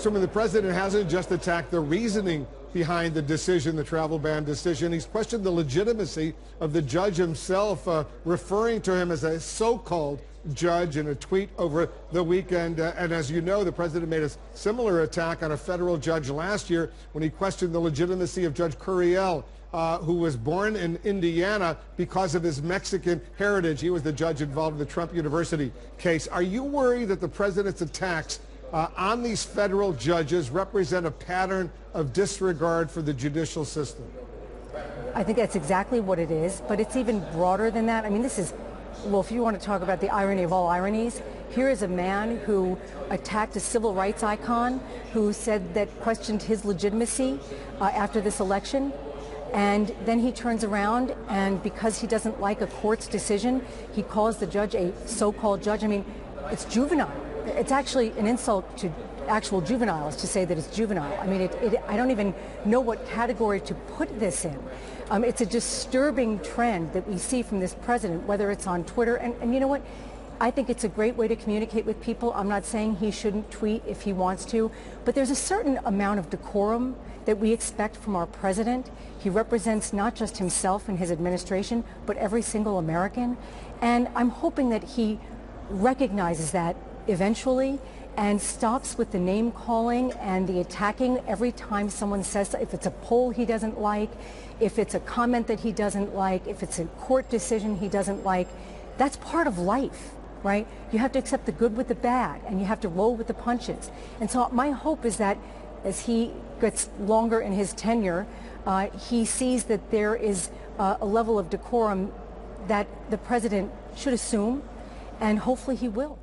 Congresswoman, the president hasn't just attacked the reasoning behind the decision, the travel ban decision. He's questioned the legitimacy of the judge himself, referring to him as a so-called judge in a tweet over the weekend. And as you know, the president made a similar attack on a federal judge last year when he questioned the legitimacy of Judge Curiel, who was born in Indiana because of his Mexican heritage. He was the judge involved in the Trump University case. Are you worried that the president's attacks on these federal judges represent a pattern of disregard for the judicial system? I think that's exactly what it is, but it's even broader than that. I mean, this is, well, if you want to talk about the irony of all ironies, here is a man who attacked a civil rights icon, who said that questioned his legitimacy after this election. And then he turns around, and because he doesn't like a court's decision, he calls the judge a so-called judge. I mean, it's juvenile. It's actually an insult to actual juveniles to say that it's juvenile. I mean, I don't even know what category to put this in. It's a disturbing trend that we see from this president, whether it's on Twitter. And you know what? I think it's a great way to communicate with people. I'm not saying he shouldn't tweet if he wants to, but there's a certain amount of decorum that we expect from our president. He represents not just himself and his administration, but every single American. And I'm hoping that he recognizes that eventually and stops with the name calling and the attacking every time someone says, if it's a poll he doesn't like, if it's a comment that he doesn't like, if it's a court decision he doesn't like. That's part of life, right? You have to accept the good with the bad, and you have to roll with the punches. And so my hope is that as he gets longer in his tenure, he sees that there is a level of decorum that the president should assume, and hopefully he will.